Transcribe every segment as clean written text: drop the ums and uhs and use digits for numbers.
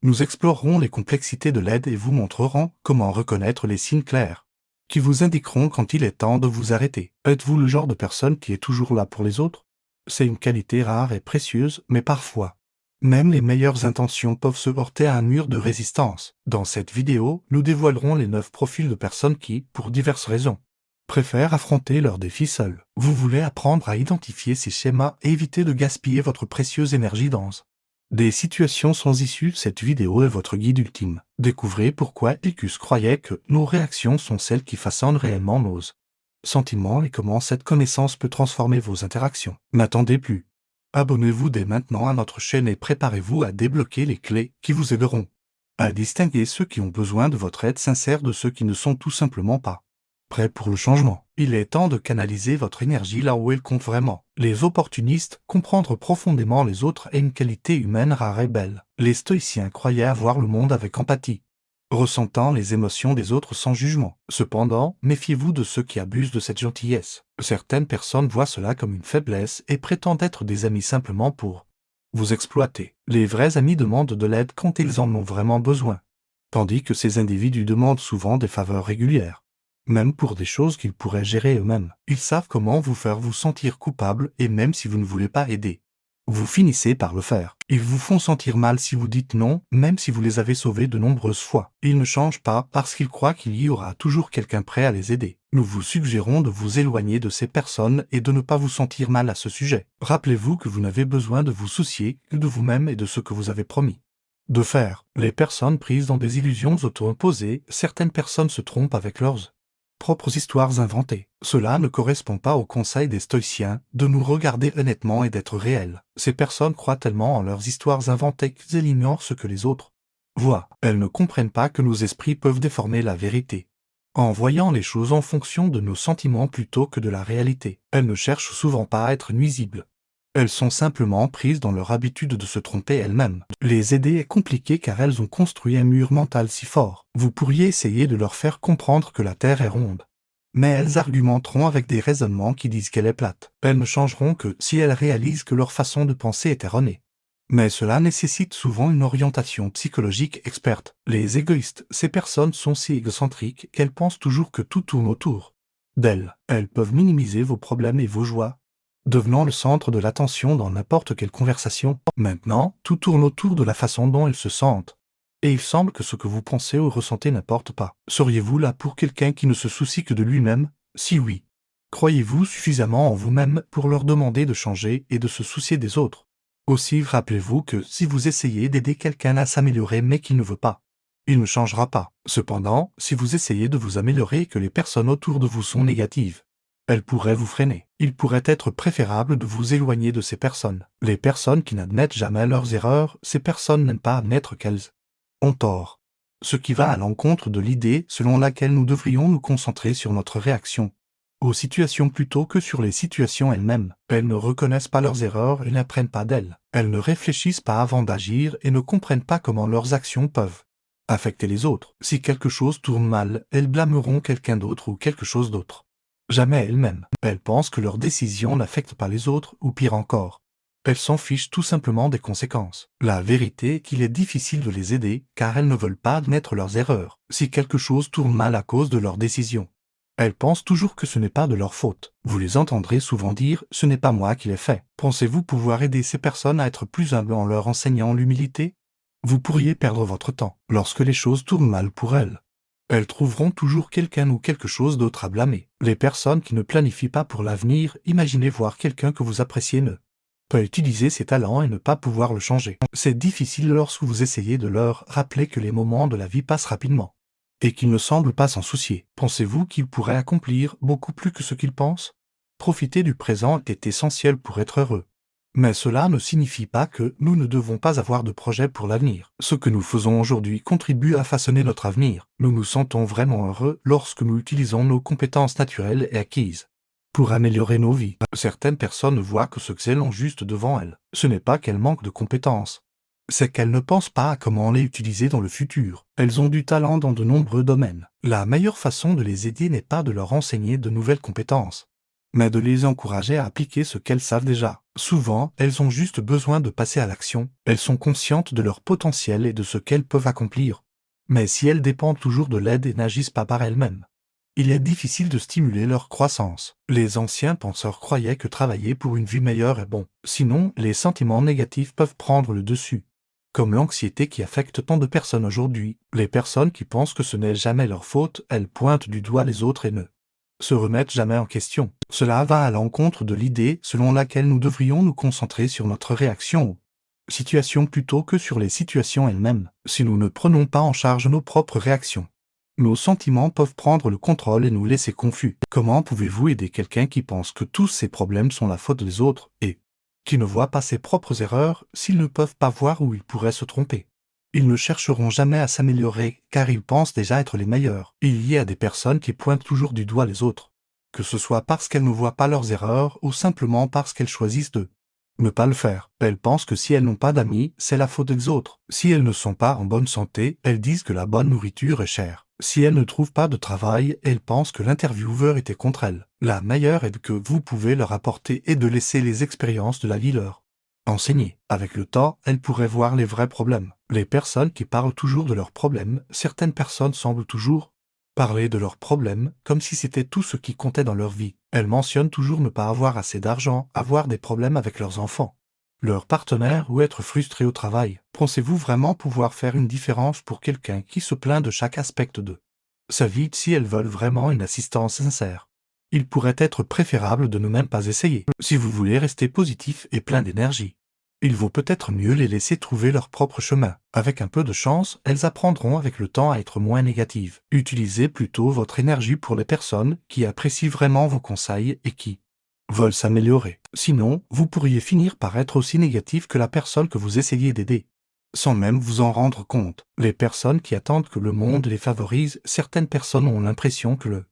Nous explorerons les complexités de l'aide et vous montrerons comment reconnaître les signes clairs qui vous indiqueront quand il est temps de vous arrêter. Êtes-vous le genre de personne qui est toujours là pour les autres? C'est une qualité rare et précieuse, mais parfois, même les meilleures intentions peuvent se heurter à un mur de résistance. Dans cette vidéo, nous dévoilerons les 9 profils de personnes qui, pour diverses raisons, préfèrent affronter leurs défis seuls. Vous voulez apprendre à identifier ces schémas et éviter de gaspiller votre précieuse énergie dans des situations sans issue. Cette vidéo est votre guide ultime. Découvrez pourquoi Epicus croyait que nos réactions sont celles qui façonnent réellement nos sentiments et comment cette connaissance peut transformer vos interactions. N'attendez plus. Abonnez-vous dès maintenant à notre chaîne et préparez-vous à débloquer les clés qui vous aideront à distinguer ceux qui ont besoin de votre aide sincère de ceux qui ne sont tout simplement pas prêts pour le changement. Il est temps de canaliser votre énergie là où elle compte vraiment. Les opportunistes, comprendre profondément les autres est une qualité humaine rare et belle. Les stoïciens croyaient avoir le monde avec empathie, ressentant les émotions des autres sans jugement. Cependant, méfiez-vous de ceux qui abusent de cette gentillesse. Certaines personnes voient cela comme une faiblesse et prétendent être des amis simplement pour vous exploiter. Les vrais amis demandent de l'aide quand ils en ont vraiment besoin, tandis que ces individus demandent souvent des faveurs régulières, même pour des choses qu'ils pourraient gérer eux-mêmes. Ils savent comment vous faire vous sentir coupable et même si vous ne voulez pas aider, vous finissez par le faire. Ils vous font sentir mal si vous dites non, même si vous les avez sauvés de nombreuses fois. Ils ne changent pas parce qu'ils croient qu'il y aura toujours quelqu'un prêt à les aider. Nous vous suggérons de vous éloigner de ces personnes et de ne pas vous sentir mal à ce sujet. Rappelez-vous que vous n'avez besoin de vous soucier que de vous-même et de ce que vous avez promis de faire. Les personnes prises dans des illusions auto-imposées, certaines personnes se trompent avec leurs propres histoires inventées. Cela ne correspond pas au conseil des stoïciens de nous regarder honnêtement et d'être réels. Ces personnes croient tellement en leurs histoires inventées qu'elles ignorent ce que les autres voient. Elles ne comprennent pas que nos esprits peuvent déformer la vérité en voyant les choses en fonction de nos sentiments plutôt que de la réalité. Elles ne cherchent souvent pas à être nuisibles. Elles sont simplement prises dans leur habitude de se tromper elles-mêmes. Les aider est compliqué car elles ont construit un mur mental si fort. Vous pourriez essayer de leur faire comprendre que la Terre est ronde, mais elles argumenteront avec des raisonnements qui disent qu'elle est plate. Elles ne changeront que si elles réalisent que leur façon de penser est erronée. Mais cela nécessite souvent une orientation psychologique experte. Les égoïstes, ces personnes sont si égocentriques qu'elles pensent toujours que tout tourne autour d'elles. Elles peuvent minimiser vos problèmes et vos joies, devenant le centre de l'attention dans n'importe quelle conversation. Maintenant, tout tourne autour de la façon dont elles se sentent. Et il semble que ce que vous pensez ou ressentez n'importe pas. Seriez-vous là pour quelqu'un qui ne se soucie que de lui-même? Si oui, croyez-vous suffisamment en vous-même pour leur demander de changer et de se soucier des autres? Aussi, rappelez-vous que si vous essayez d'aider quelqu'un à s'améliorer mais qu'il ne veut pas, il ne changera pas. Cependant, si vous essayez de vous améliorer et que les personnes autour de vous sont négatives, elles pourraient vous freiner. Il pourrait être préférable de vous éloigner de ces personnes. Les personnes qui n'admettent jamais leurs erreurs, ces personnes n'aiment pas admettre qu'elles ont tort. Ce qui va à l'encontre de l'idée selon laquelle nous devrions nous concentrer sur notre réaction aux situations plutôt que sur les situations elles-mêmes. Elles ne reconnaissent pas leurs erreurs et n'apprennent pas d'elles. Elles ne réfléchissent pas avant d'agir et ne comprennent pas comment leurs actions peuvent affecter les autres. Si quelque chose tourne mal, elles blâmeront quelqu'un d'autre ou quelque chose d'autre. Jamais elles-mêmes. Elles pensent que leurs décisions n'affectent pas les autres, ou pire encore, elles s'en fichent tout simplement des conséquences. La vérité est qu'il est difficile de les aider, car elles ne veulent pas admettre leurs erreurs. Si quelque chose tourne mal à cause de leurs décisions, elles pensent toujours que ce n'est pas de leur faute. Vous les entendrez souvent dire « ce n'est pas moi qui l'ai fait ». Pensez-vous pouvoir aider ces personnes à être plus humbles en leur enseignant l'humilité? Vous pourriez perdre votre temps. Lorsque les choses tournent mal pour elles, elles trouveront toujours quelqu'un ou quelque chose d'autre à blâmer. Les personnes qui ne planifient pas pour l'avenir, imaginez voir quelqu'un que vous appréciez ne peut utiliser ses talents et ne pas pouvoir le changer. C'est difficile lorsque vous essayez de leur rappeler que les moments de la vie passent rapidement et qu'ils ne semblent pas s'en soucier. Pensez-vous qu'ils pourraient accomplir beaucoup plus que ce qu'ils pensent? Profiter du présent est essentiel pour être heureux. Mais cela ne signifie pas que nous ne devons pas avoir de projet pour l'avenir. Ce que nous faisons aujourd'hui contribue à façonner notre avenir. Nous nous sentons vraiment heureux lorsque nous utilisons nos compétences naturelles et acquises pour améliorer nos vies. Certaines personnes voient que ce qu'elles ont juste devant elles. Ce n'est pas qu'elles manquent de compétences, c'est qu'elles ne pensent pas à comment les utiliser dans le futur. Elles ont du talent dans de nombreux domaines. La meilleure façon de les aider n'est pas de leur enseigner de nouvelles compétences, mais de les encourager à appliquer ce qu'elles savent déjà. Souvent, elles ont juste besoin de passer à l'action, elles sont conscientes de leur potentiel et de ce qu'elles peuvent accomplir. Mais si elles dépendent toujours de l'aide et n'agissent pas par elles-mêmes, il est difficile de stimuler leur croissance. Les anciens penseurs croyaient que travailler pour une vie meilleure est bon, sinon les sentiments négatifs peuvent prendre le dessus. Comme l'anxiété qui affecte tant de personnes aujourd'hui, les personnes qui pensent que ce n'est jamais leur faute, elles pointent du doigt les autres et ne se remettent jamais en question. Cela va à l'encontre de l'idée selon laquelle nous devrions nous concentrer sur notre réaction aux situations plutôt que sur les situations elles-mêmes. Si nous ne prenons pas en charge nos propres réactions, nos sentiments peuvent prendre le contrôle et nous laisser confus. Comment pouvez-vous aider quelqu'un qui pense que tous ses problèmes sont la faute des autres et qui ne voit pas ses propres erreurs s'ils ne peuvent pas voir où ils pourraient se tromper? Ils ne chercheront jamais à s'améliorer, car ils pensent déjà être les meilleurs. Il y a des personnes qui pointent toujours du doigt les autres, que ce soit parce qu'elles ne voient pas leurs erreurs ou simplement parce qu'elles choisissent de ne pas le faire. Elles pensent que si elles n'ont pas d'amis, c'est la faute des autres. Si elles ne sont pas en bonne santé, elles disent que la bonne nourriture est chère. Si elles ne trouvent pas de travail, elles pensent que l'intervieweur était contre elles. La meilleure aide que vous pouvez leur apporter est de laisser les expériences de la vie leur enseigner. Avec le temps, elles pourraient voir les vrais problèmes. Les personnes qui parlent toujours de leurs problèmes, certaines personnes semblent toujours parler de leurs problèmes comme si c'était tout ce qui comptait dans leur vie. Elles mentionnent toujours ne pas avoir assez d'argent, avoir des problèmes avec leurs enfants, leur partenaire ou être frustré au travail. Pensez-vous vraiment pouvoir faire une différence pour quelqu'un qui se plaint de chaque aspect de sa vie si elles veulent vraiment une assistance sincère? Il pourrait être préférable de ne même pas essayer. Si vous voulez rester positif et plein d'énergie, il vaut peut-être mieux les laisser trouver leur propre chemin. Avec un peu de chance, elles apprendront avec le temps à être moins négatives. Utilisez plutôt votre énergie pour les personnes qui apprécient vraiment vos conseils et qui veulent s'améliorer. Sinon, vous pourriez finir par être aussi négatif que la personne que vous essayez d'aider, sans même vous en rendre compte. Les personnes qui attendent que le monde les favorise, certaines personnes ont l'impression que le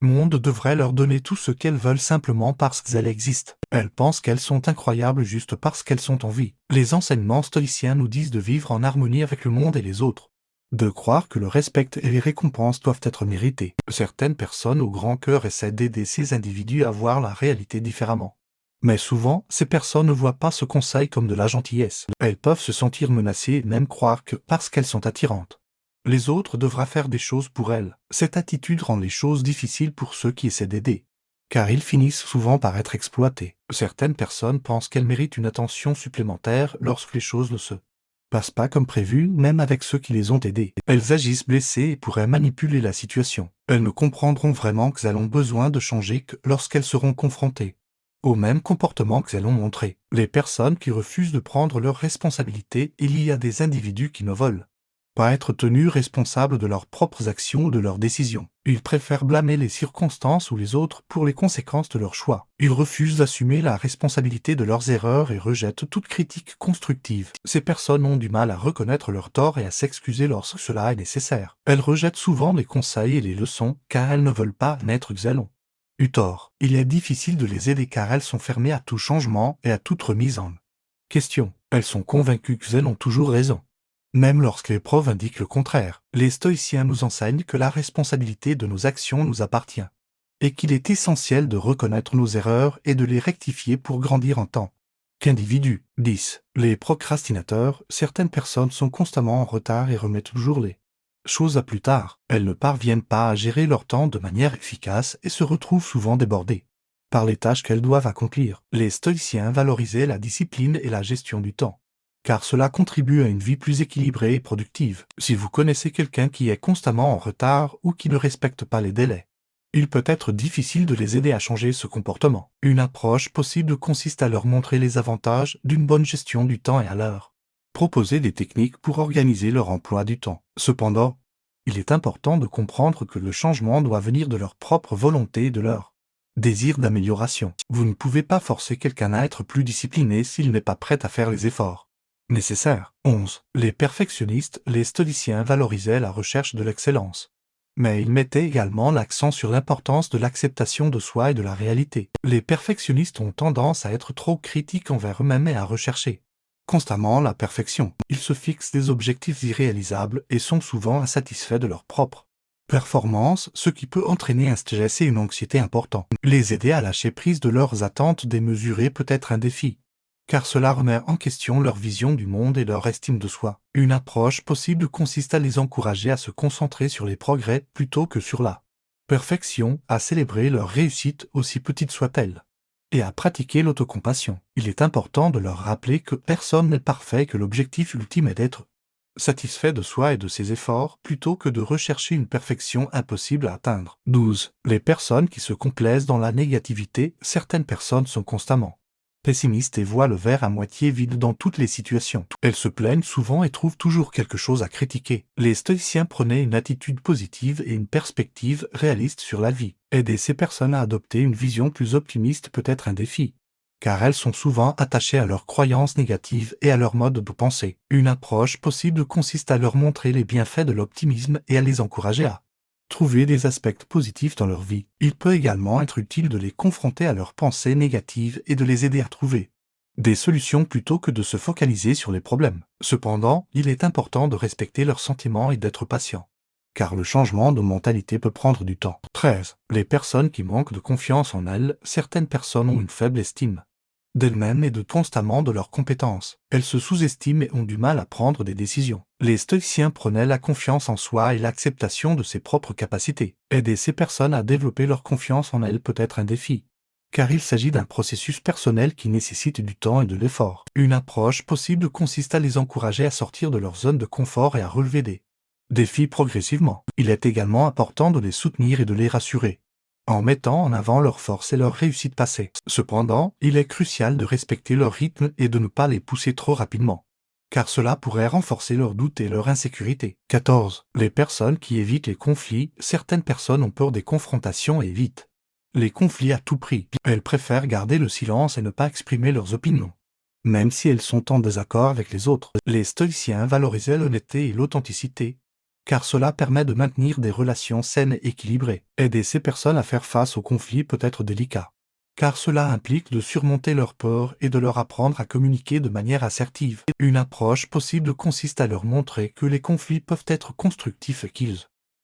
monde devrait leur donner tout ce qu'elles veulent simplement parce qu'elles existent. Elles pensent qu'elles sont incroyables juste parce qu'elles sont en vie. Les enseignements stoïciens nous disent de vivre en harmonie avec le monde et les autres, de croire que le respect et les récompenses doivent être mérités. Certaines personnes au grand cœur essaient d'aider ces individus à voir la réalité différemment. Mais souvent, ces personnes ne voient pas ce conseil comme de la gentillesse. Elles peuvent se sentir menacées et même croire que, parce qu'elles sont attirantes, les autres devraient faire des choses pour elles. Cette attitude rend les choses difficiles pour ceux qui essaient d'aider, car ils finissent souvent par être exploités. Certaines personnes pensent qu'elles méritent une attention supplémentaire lorsque les choses ne se passent pas comme prévu, même avec ceux qui les ont aidés. Elles agissent blessées et pourraient manipuler la situation. Elles ne comprendront vraiment qu'elles ont besoin de changer que lorsqu'elles seront confrontées au même comportement qu'elles ont montré. Les personnes qui refusent de prendre leurs responsabilités, il y a des individus qui ne veulent pas être tenus responsables de leurs propres actions ou de leurs décisions. Ils préfèrent blâmer les circonstances ou les autres pour les conséquences de leurs choix. Ils refusent d'assumer la responsabilité de leurs erreurs et rejettent toute critique constructive. Ces personnes ont du mal à reconnaître leurs torts et à s'excuser lorsque cela est nécessaire. Elles rejettent souvent les conseils et les leçons car elles ne veulent pas naître qu'elles ont eu tort. Il est difficile de les aider car elles sont fermées à tout changement et à toute remise en question. Elles sont convaincues qu'elles ont toujours raison, même lorsque les preuves indiquent le contraire. Les stoïciens nous enseignent que la responsabilité de nos actions nous appartient, et qu'il est essentiel de reconnaître nos erreurs et de les rectifier pour grandir en tant qu'individus. 10. Les procrastinateurs. Certaines personnes sont constamment en retard et remettent toujours les choses à plus tard. Elles ne parviennent pas à gérer leur temps de manière efficace et se retrouvent souvent débordées par les tâches qu'elles doivent accomplir. Les stoïciens valorisaient la discipline et la gestion du temps, car cela contribue à une vie plus équilibrée et productive. Si vous connaissez quelqu'un qui est constamment en retard ou qui ne respecte pas les délais, il peut être difficile de les aider à changer ce comportement. Une approche possible consiste à leur montrer les avantages d'une bonne gestion du temps et à leur proposer des techniques pour organiser leur emploi du temps. Cependant, il est important de comprendre que le changement doit venir de leur propre volonté et de leur désir d'amélioration. Vous ne pouvez pas forcer quelqu'un à être plus discipliné s'il n'est pas prêt à faire les efforts nécessaires. 11. Les perfectionnistes. Les stoïciens valorisaient la recherche de l'excellence, mais ils mettaient également l'accent sur l'importance de l'acceptation de soi et de la réalité. Les perfectionnistes ont tendance à être trop critiques envers eux-mêmes et à rechercher constamment la perfection. Ils se fixent des objectifs irréalisables et sont souvent insatisfaits de leur propre performance, ce qui peut entraîner un stress et une anxiété importants. Les aider à lâcher prise de leurs attentes démesurées peut être un défi, car cela remet en question leur vision du monde et leur estime de soi. Une approche possible consiste à les encourager à se concentrer sur les progrès plutôt que sur la perfection, à célébrer leur réussite aussi petite soit-elle, et à pratiquer l'autocompassion. Il est important de leur rappeler que personne n'est parfait et que l'objectif ultime est d'être satisfait de soi et de ses efforts plutôt que de rechercher une perfection impossible à atteindre. 12. Les personnes qui se complaisent dans la négativité. Certaines personnes sont constamment pessimistes et voient le verre à moitié vide dans toutes les situations. Elles se plaignent souvent et trouvent toujours quelque chose à critiquer. Les stoïciens prenaient une attitude positive et une perspective réaliste sur la vie. Aider ces personnes à adopter une vision plus optimiste peut être un défi, car elles sont souvent attachées à leurs croyances négatives et à leur mode de pensée. Une approche possible consiste à leur montrer les bienfaits de l'optimisme et à les encourager à trouver des aspects positifs dans leur vie. Il peut également être utile de les confronter à leurs pensées négatives et de les aider à trouver des solutions plutôt que de se focaliser sur les problèmes. Cependant, il est important de respecter leurs sentiments et d'être patient, car le changement de mentalité peut prendre du temps. 13. Les personnes qui manquent de confiance en elles. Certaines personnes ont une faible estime d'elles-mêmes et de constamment de leurs compétences. Elles se sous-estiment et ont du mal à prendre des décisions. Les stoïciens prenaient la confiance en soi et l'acceptation de ses propres capacités. Aider ces personnes à développer leur confiance en elles peut être un défi, car il s'agit d'un processus personnel qui nécessite du temps et de l'effort. Une approche possible consiste à les encourager à sortir de leur zone de confort et à relever des défis progressivement. Il est également important de les soutenir et de les rassurer, en mettant en avant leurs forces et leurs réussites passées. Cependant, il est crucial de respecter leur rythme et de ne pas les pousser trop rapidement, car cela pourrait renforcer leurs doutes et leur insécurité. 14. Les personnes qui évitent les conflits. Certaines personnes ont peur des confrontations et évitent les conflits à tout prix. Elles préfèrent garder le silence et ne pas exprimer leurs opinions, même si elles sont en désaccord avec les autres. Les stoïciens valorisaient l'honnêteté et l'authenticité, car cela permet de maintenir des relations saines et équilibrées. Aider ces personnes à faire face aux conflits peut être délicat, car cela implique de surmonter leurs peurs et de leur apprendre à communiquer de manière assertive. Une approche possible consiste à leur montrer que les conflits peuvent être constructifs et qu'ils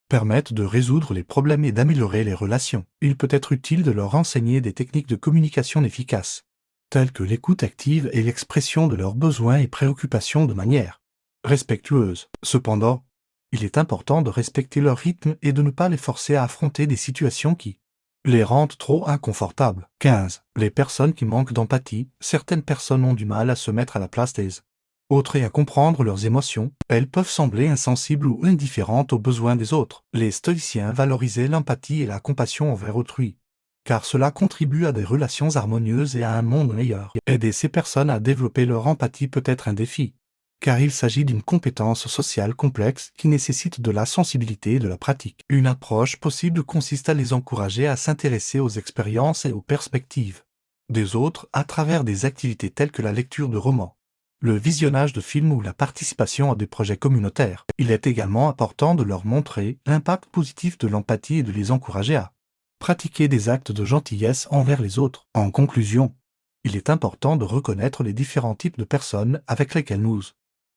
permettent de résoudre les problèmes et d'améliorer les relations. Il peut être utile de leur enseigner des techniques de communication efficaces, telles que l'écoute active et l'expression de leurs besoins et préoccupations de manière respectueuse. Cependant, il est important de respecter leur rythme et de ne pas les forcer à affronter des situations qui les rendent trop inconfortables. 15. Les personnes qui manquent d'empathie. Certaines personnes ont du mal à se mettre à la place des autres et à comprendre leurs émotions. Elles peuvent sembler insensibles ou indifférentes aux besoins des autres. Les stoïciens valorisaient l'empathie et la compassion envers autrui, car cela contribue à des relations harmonieuses et à un monde meilleur. Aider ces personnes à développer leur empathie peut être un défi, car il s'agit d'une compétence sociale complexe qui nécessite de la sensibilité et de la pratique. Une approche possible consiste à les encourager à s'intéresser aux expériences et aux perspectives des autres à travers des activités telles que la lecture de romans, le visionnage de films ou la participation à des projets communautaires. Il est également important de leur montrer l'impact positif de l'empathie et de les encourager à pratiquer des actes de gentillesse envers les autres. En conclusion, il est important de reconnaître les différents types de personnes avec lesquelles nous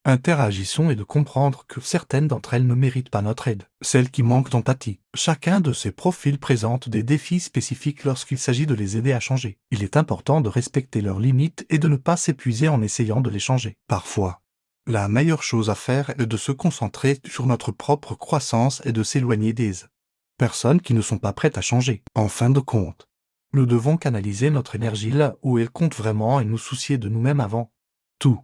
interagissons et de comprendre que certaines d'entre elles ne méritent pas notre aide. Celles qui manquent d'empathie. Chacun de ces profils présente des défis spécifiques lorsqu'il s'agit de les aider à changer. Il est important de respecter leurs limites et de ne pas s'épuiser en essayant de les changer. Parfois, la meilleure chose à faire est de se concentrer sur notre propre croissance et de s'éloigner des personnes qui ne sont pas prêtes à changer. En fin de compte, nous devons canaliser notre énergie là où elle compte vraiment et nous soucier de nous-mêmes avant tout.